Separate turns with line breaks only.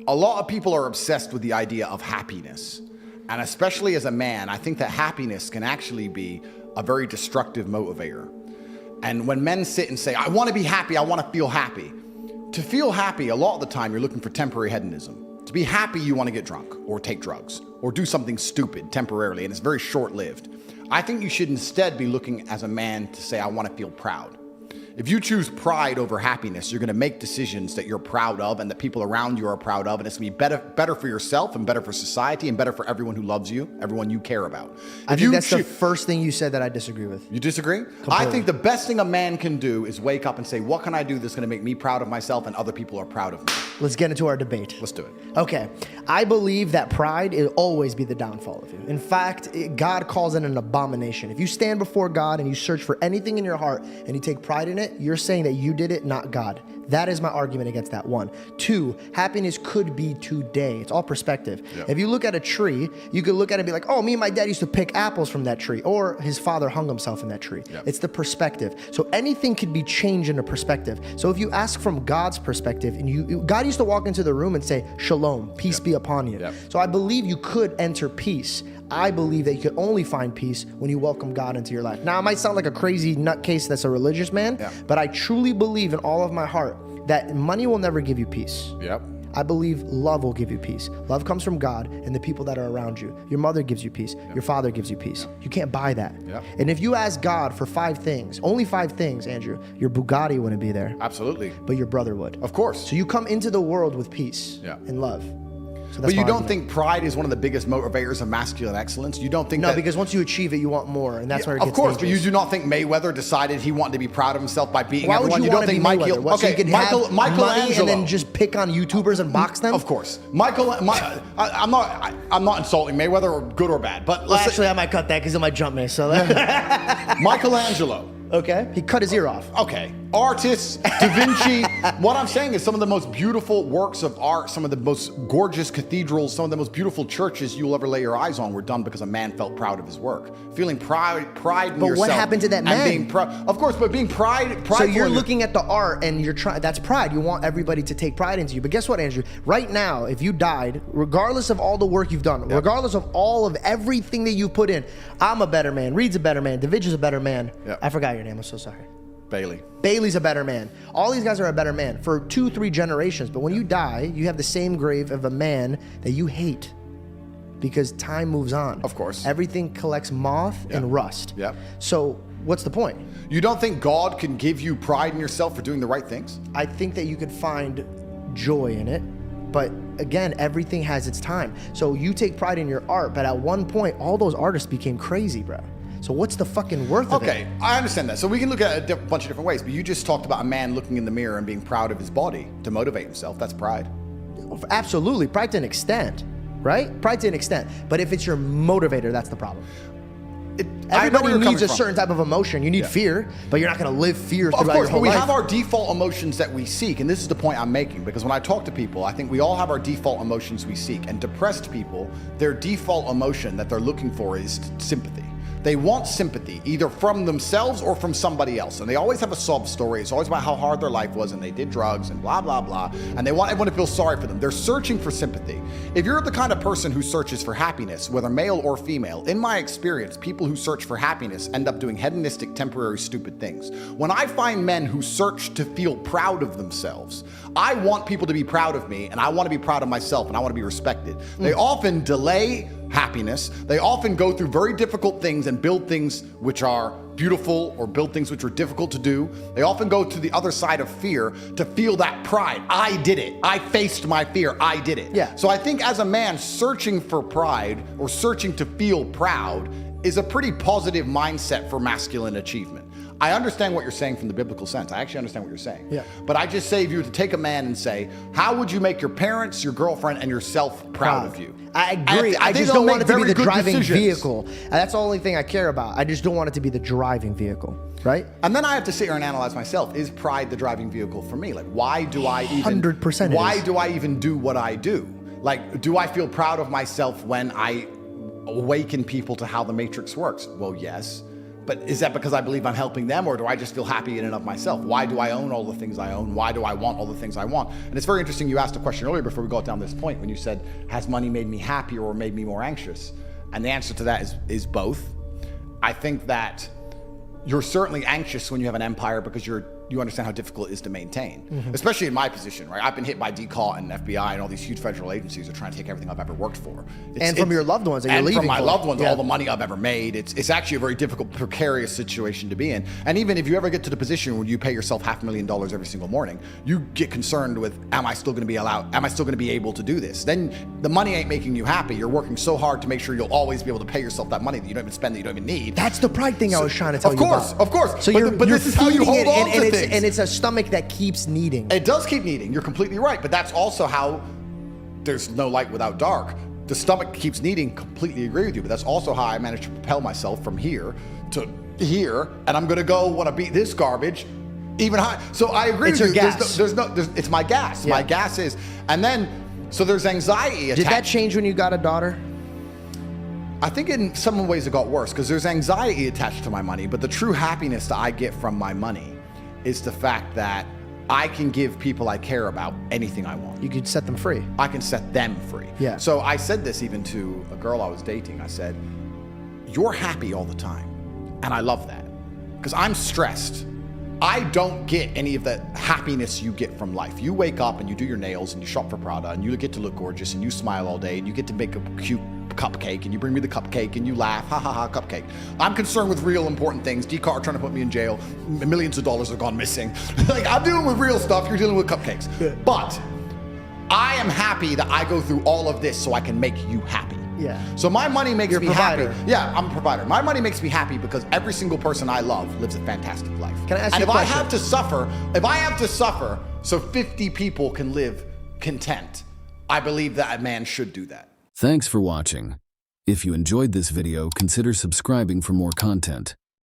A lot of people are obsessed with the idea of happiness. And especially as a man, I think that happiness can actually be a very destructive motivator. And when men sit and say, I want to be happy, I want to feel happy. To feel happy, a lot of the time, you're looking for temporary hedonism. To be happy, you want to get drunk or take drugs or do something stupid temporarily, and it's very short-lived. I think you should instead be looking as a man to say, I want to feel proud. If you choose pride over happiness, you're going to make decisions that you're proud of and that people around you are proud of, and it's going to be better for yourself and better for society and better for everyone who loves you, everyone you care about.
I think that's the first thing you said that I disagree with.
You disagree?
Completely.
I think the best thing a man can do is wake up and say, what can I do that's going to make me proud of myself and other people are proud of me?
Let's get into our debate.
Let's do it.
Okay. I believe that pride will always be the downfall of you. In fact, God calls it an abomination. If you stand before God and you search for anything in your heart and you take pride in it, you're saying that you did it, not God. That is my argument against that one. Two, happiness could be today. It's all perspective. Yep. If you look at a tree, you could look at it and be like, oh, me and my dad used to pick apples from that tree, or his father hung himself in that tree. Yep. It's the perspective. So anything could be changed in a perspective. So if you ask from God's perspective, and God used to walk into the room and say, shalom, peace be upon you. Yep. So I believe you could enter peace. I believe that you could only find peace when you welcome God into your life. Now, it might sound like a crazy nutcase that's a religious man, but I truly believe in all of my heart that money will never give you peace.
Yep.
I believe love will give you peace. Love comes from God and the people that are around you. Your mother gives you peace. Your father gives you peace. You can't buy that. And if you ask God for 5 things, only 5 things, Andrew, your Bugatti wouldn't be there.
Absolutely.
But your brother would.
Of course.
So you come into the world with peace and love. So
but you don't think pride is one of the biggest motivators of masculine excellence? You don't think
No, because once you achieve it, you want more, and that's where it gets
Of course,
dangerous.
but you do not think Mayweather decided he wanted to be proud of himself by beating
Why
everyone?
would you, want
don't
to
think
be Mayweather? What, so you could have money and then just pick on YouTubers and box them?
Of course. I'm not insulting Mayweather, or good or bad, but
actually, I might cut that because it might jump me. So
Michelangelo.
Okay, he cut his ear off.
Okay, artists, Da Vinci. What I'm saying is some of the most beautiful works of art, some of the most gorgeous cathedrals, some of the most beautiful churches you'll ever lay your eyes on were done because a man felt proud of his work. Feeling pride in yourself.
But what happened to that man?
And being proud, of course, but being prideful.
So you're looking at the art and you're trying, that's pride. You want everybody to take pride into you. But guess what, Andrew? Right now, if you died, regardless of all the work you've done, regardless of all of everything that you put in, I'm a better man, Reed's a better man, Da Vinci's a better man. I forgot your name, I'm so sorry. Bailey's a better man. All these guys are a better man for 2-3 generations. But when you die, you have the same grave of a man that you hate because time moves on.
Of course.
Everything collects moth and rust. So what's the point?
You don't think God can give you pride in yourself for doing the right things?
I think that you could find joy in it. But again, everything has its time. So you take pride in your art, but at one point, all those artists became crazy, bro. So what's the fucking worth of it?
Okay, I understand that. So we can look at it a bunch of different ways, but you just talked about a man looking in the mirror and being proud of his body to motivate himself. That's pride.
Absolutely, pride to an extent, right? Pride to an extent. But if it's your motivator, that's the problem. Everybody needs a certain type of emotion. You need fear, but you're not going to live fear throughout your whole life. Of course, but we have our default emotions that we seek, and this is the point I'm making, because when I talk to people, I think we all have our default emotions we seek, and depressed people, their default emotion that they're looking for is sympathy. They want sympathy, either from themselves or from somebody else. And they always have a sob story. It's always about how hard their life was and they did drugs and blah, blah, blah. And they want everyone to feel sorry for them. They're searching for sympathy. If you're the kind of person who searches for happiness, whether male or female, in my experience, people who search for happiness end up doing hedonistic, temporary, stupid things. When I find men who search to feel proud of themselves, I want people to be proud of me, and I want to be proud of myself, and I want to be respected. They often delay happiness. They often go through very difficult things and build things which are beautiful or build things which are difficult to do. They often go to the other side of fear to feel that pride. I did it. I faced my fear. I did it. Yeah. So I think as a man, searching for pride or searching to feel proud is a pretty positive mindset for masculine achievement. I understand what you're saying from the biblical sense. I actually understand what you're saying. Yeah. But I just say if you were to take a man and say, how would you make your parents, your girlfriend, and yourself proud of you? I agree. I just don't want it to be the driving vehicle. And that's the only thing I care about. I just don't want it to be the driving vehicle, right?
And then I have to sit here and analyze myself. Is pride the driving vehicle for me? Like, why do I even...
100%
Why do I even do what I do? Like, do I feel proud of myself when I awaken people to how the matrix works? Well, yes. But is that because I believe I'm helping them, or do I just feel happy in and of myself? Why do I own all the things I own? Why do I want all the things I want? And it's very interesting, you asked a question earlier before we got down this point when you said, has money made me happier or made me more anxious? And the answer to that is both. I think that you're certainly anxious when you have an empire because you understand how difficult it is to maintain, especially in my position, right? I've been hit by DCAUT and FBI and all these huge federal agencies are trying to take everything I've ever worked for.
And from your loved ones that you're leaving.
And from my loved ones, all the money I've ever made. It's actually a very difficult, precarious situation to be in. And even if you ever get to the position where you pay yourself $500,000 every single morning, you get concerned with, am I still gonna be able to do this? Then the money ain't making you happy. You're working so hard to make sure you'll always be able to pay yourself that money that you don't even spend, that you don't even need.
That's the pride thing I was trying to tell you about.
Of course.
So
but this is how you hold on to things.
And it's a stomach that keeps needing.
It does keep needing. You're completely right. But that's also how there's no light without dark. The stomach keeps needing. Completely agree with you. But that's also how I managed to propel myself from here to here. And I'm going to go want to beat this garbage even high. So I agree with you. It's my gas. Yeah. My gas is. And then, so there's anxiety attached.
Did that change when you got a daughter?
I think in some ways it got worse because there's anxiety attached to my money. But the true happiness that I get from my money is the fact that I can give people I care about anything I want.
You could set them free.
I can set them free.
Yeah.
So I said this even to a girl I was dating. I said, you're happy all the time. And I love that because I'm stressed. I don't get any of the happiness you get from life. You wake up and you do your nails and you shop for Prada and you get to look gorgeous and you smile all day and you get to make a cute cupcake and you bring me the cupcake and you laugh, ha ha ha, cupcake. I'm concerned with real important things. DCAR are trying to put me in jail. Millions of dollars have gone missing. Like, I'm dealing with real stuff. You're dealing with cupcakes. Yeah. But I am happy that I go through all of this so I can make you happy.
Yeah.
So my money makes me happy.
Yeah,
I'm a provider. My money makes me happy because every single person I love lives a fantastic life.
Can I ask you a question?
And if I have to suffer so 50 people can live content, I believe that a man should do that.
Thanks for watching. If you enjoyed this video, consider subscribing for more content.